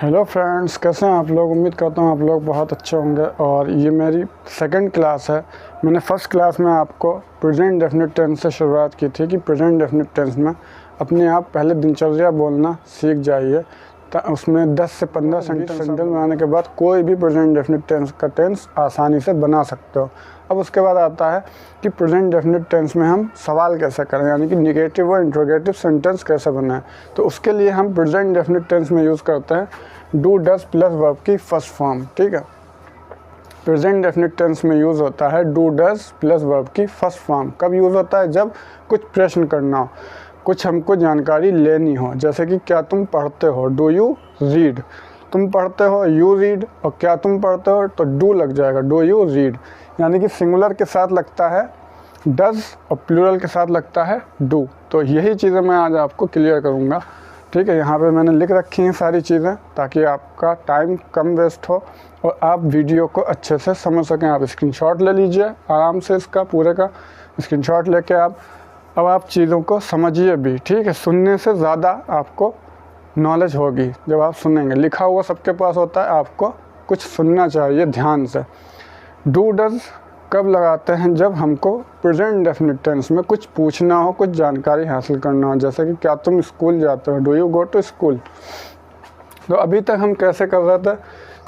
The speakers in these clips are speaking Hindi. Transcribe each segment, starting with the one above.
हेलो फ्रेंड्स, कैसे हैं आप लोग। उम्मीद करता हूँ आप लोग बहुत अच्छे होंगे। और ये मेरी सेकंड क्लास है। मैंने फर्स्ट क्लास में आपको प्रेजेंट डेफिनेट टेंस से शुरुआत की थी कि प्रेजेंट डेफिनेट टेंस में अपने आप पहले दिनचर्या बोलना सीख जाइए। उसमें 10 से 15 सेंटेंस बनाने के बाद कोई भी प्रेजेंट डेफिनेट टेंस का टेंस आसानी से बना सकते हो। अब उसके बाद आता है कि प्रेजेंट डेफिनेट टेंस में हम सवाल कैसे करें, यानी कि निगेटिव और इंट्रोगेटिव सेंटेंस कैसे बनाएं। तो उसके लिए हम प्रेजेंट डेफिनेट टेंस में यूज़ करते हैं डू डज प्लस वर्ब की फर्स्ट फॉर्म। ठीक है, प्रेजेंट डेफिनेट टेंस में यूज़ होता है डू डज प्लस वर्ब की फर्स्ट फॉर्म। कब यूज़ होता है? जब कुछ प्रश्न करना हो, कुछ हमको जानकारी लेनी हो। जैसे कि क्या तुम पढ़ते हो, डू यू रीड। तुम पढ़ते हो, यू रीड। और क्या तुम पढ़ते हो, तो डू लग जाएगा, डू यू रीड। यानी कि सिंगुलर के साथ लगता है डज और प्लूरल के साथ लगता है डू। तो यही चीज़ें मैं आज आपको क्लियर करूँगा। ठीक है, यहाँ पे मैंने लिख रखी हैं सारी चीज़ें ताकि आपका टाइम कम वेस्ट हो और आप वीडियो को अच्छे से समझ सकें। आप स्क्रीनशॉट ले लीजिए आराम से, इसका पूरे का स्क्रीनशॉट लेके अब आप चीज़ों को समझिए भी। ठीक है, सुनने से ज़्यादा आपको नॉलेज होगी जब आप सुनेंगे। लिखा हुआ सबके पास होता है, आपको कुछ सुनना चाहिए ध्यान से। डू डज कब लगाते हैं? जब हमको प्रेजेंट डेफिनेट टेंस में कुछ पूछना हो, कुछ जानकारी हासिल करना हो। जैसे कि क्या तुम स्कूल जाते हो, do you go to school. तो अभी तक हम कैसे कर रहे थे,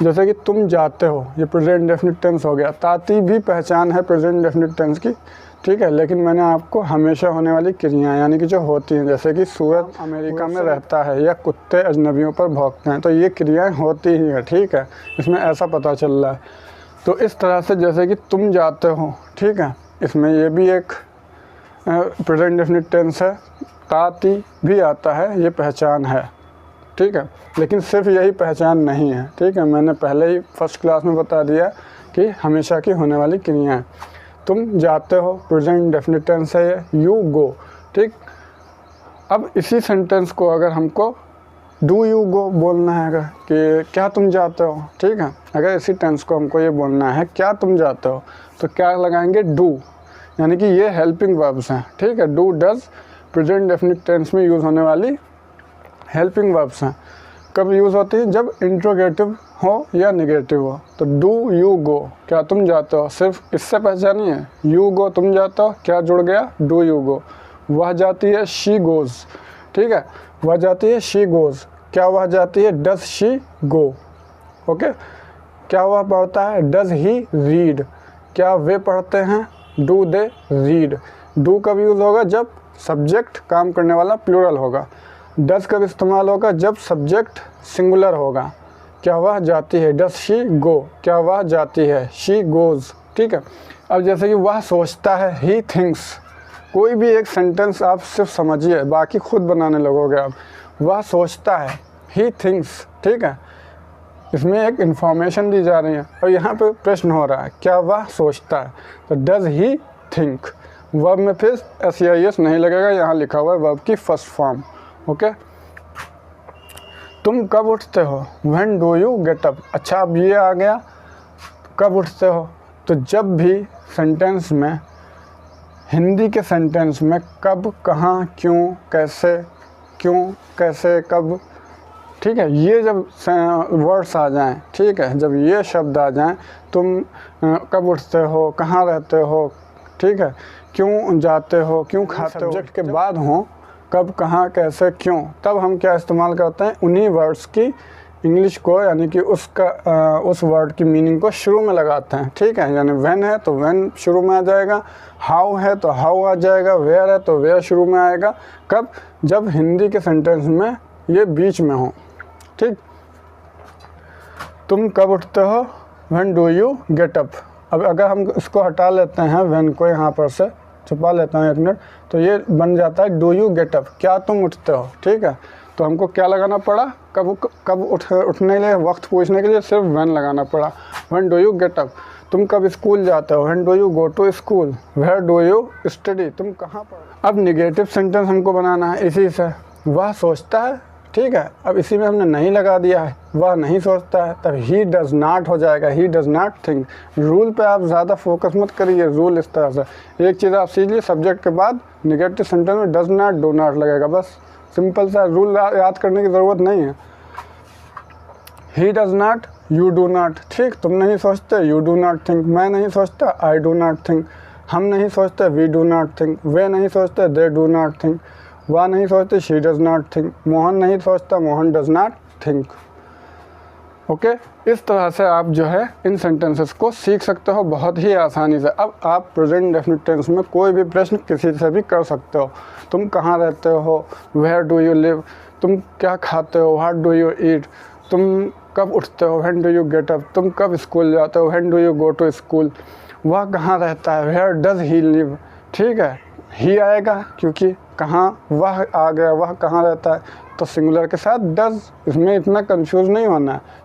जैसे कि तुम जाते हो, ये प्रेजेंट डेफिनेट टेंस हो गया। ताती भी पहचान है प्रेजेंट डेफिनेट टेंस की। ठीक है, लेकिन मैंने आपको हमेशा होने वाली क्रियाएं यानी कि जो होती हैं, जैसे कि सूरज अमेरिका में रहता है या कुत्ते अजनबियों पर भौंकते हैं, तो ये क्रियाएं होती ही हैं। ठीक है, इसमें ऐसा पता चल रहा है। तो इस तरह से जैसे कि तुम जाते हो, ठीक है, इसमें ये भी एक प्रेजेंट डेफिनेट टेंस है। ताती भी आता है, ये पहचान है। ठीक है, लेकिन सिर्फ यही पहचान नहीं है। ठीक है, मैंने पहले ही फर्स्ट क्लास में बता दिया कि हमेशा की होने वाली क्रियाएं। तुम जाते हो प्रेजेंट डेफिनेट टेंस है, यू गो। ठीक, अब इसी सेंटेंस को अगर हमको डू यू गो बोलना है कि क्या तुम जाते हो। ठीक है, अगर इसी टेंस को हमको ये बोलना है क्या तुम जाते हो, तो क्या लगाएंगे? डू, यानी कि ये हेल्पिंग वर्ब्स हैं। ठीक है, do does present definite tense में यूज़ होने वाली हेल्पिंग वर्ब्स हैं। कब यूज़ होती है? जब इंट्रोगेटिव हो या निगेटिव हो। तो डू यू गो, क्या तुम जाते हो, सिर्फ इससे पहचानिए। यू गो तुम जाते हो, क्या जुड़ गया? डू यू गो। वह जाती है, शी गोज़। ठीक है, वह जाती है, शी गोज़। क्या वह जाती है? Does she go. ओके, क्या वह पढ़ता है? Does he read. क्या वे पढ़ते हैं? Do they read. डू कब यूज़ होगा? जब सब्जेक्ट काम करने वाला प्लूरल होगा। डज कब इस्तेमाल होगा? जब सब्जेक्ट सिंगुलर होगा। क्या वह जाती है? Does she go. क्या वह जाती है? She goes. ठीक है, अब जैसे कि वह सोचता है, ही थिंक्स। कोई भी एक सेंटेंस आप सिर्फ समझिए, बाकी खुद बनाने लगोगे आप। वह सोचता है, ही थिंक्स। ठीक है, इसमें एक इन्फॉर्मेशन दी जा रही है और यहाँ पे प्रश्न हो रहा है क्या वह सोचता है, तो डज ही थिंक। वर्ब में फिर SEIS नहीं लगेगा, यहाँ लिखा हुआ है वर्ब की फर्स्ट फॉर्म। ओके, तुम कब उठते हो? When do you get up. अच्छा, अब ये आ गया कब उठते हो। तो जब भी सेंटेंस में, हिंदी के सेंटेंस में कब, कहाँ, क्यों, कैसे, क्यों, कैसे, कब, ठीक है, ये जब वर्ड्स आ जाएं, ठीक है, जब ये शब्द आ जाएं, तुम कब उठते हो, कहाँ रहते हो, ठीक है, क्यों जाते हो, क्यों खाते हो, सब्जेक्ट के बाद हो, कब, कहाँ, कैसे, क्यों, तब हम क्या इस्तेमाल करते हैं? उन्हीं वर्ड्स की इंग्लिश को, यानी कि उस वर्ड की मीनिंग को शुरू में लगाते हैं। ठीक है, यानी व्हेन है तो व्हेन शुरू में आ जाएगा, हाउ है तो हाउ आ जाएगा, वेयर है तो वेयर शुरू में आएगा। कब? जब हिंदी के सेंटेंस में ये बीच में हो। ठीक, तुम कब उठते हो? When do you get up. अब अगर हम इसको हटा लेते हैं, व्हेन को यहाँ पर से छुपा लेते हैं 1 मिनट, तो ये बन जाता है डू यू गेट अप, क्या तुम उठते हो। ठीक है, तो हमको क्या लगाना पड़ा? कब उठने के लिए, वक्त पूछने के लिए सिर्फ व्हेन लगाना पड़ा। When do you get up. तुम कब स्कूल जाते हो? When do you go to school. Where do you study, तुम कहाँ पढ़। अब निगेटिव सेंटेंस हमको बनाना है इसी से। वह सोचता है, ठीक है, अब इसी में हमने नहीं लगा दिया है, वह नहीं सोचता है, तब ही डज नॉट हो जाएगा, he does not think. Rule पे आप ज़्यादा फोकस मत करिए। रूल इस तरह से, एक चीज़ आप सीख लीजिए, सब्जेक्ट के बाद निगेटिव सेंटेंस में डज नॉट, डू नॉट लगेगा। बस सिंपल सा रूल याद करने की ज़रूरत नहीं है। He does not, you do not. ठीक, तुम नहीं सोचते, यू डू नॉट थिंक। मैं नहीं सोचता, आई डू नॉट थिंक। हम नहीं सोचते, वी डू नॉट थिंक। वे नहीं सोचते, दे डू नॉट थिंक। वह नहीं सोचते, she does not think. Mohan नहीं सोचता, Mohan does not think. Okay, इस तरह से आप जो है इन सेंटेंसेस को सीख सकते हो बहुत ही आसानी से। अब आप प्रेजेंट डेफिनिट टेंस में कोई भी प्रश्न किसी से भी कर सकते हो। तुम कहाँ रहते हो, वेयर डू यू लिव। तुम क्या खाते हो, व्हाट डू यू ईट। तुम कब उठते हो, when do you get up. तुम कब स्कूल जाते हो, when do you go to school. वह कहाँ रहता है, वेयर डज ही लिव। ठीक है, ही आएगा क्योंकि कहाँ वह आ गया, वह कहाँ रहता है तो सिंगुलर के साथ डज। इसमें इतना कंफ्यूज नहीं होना है।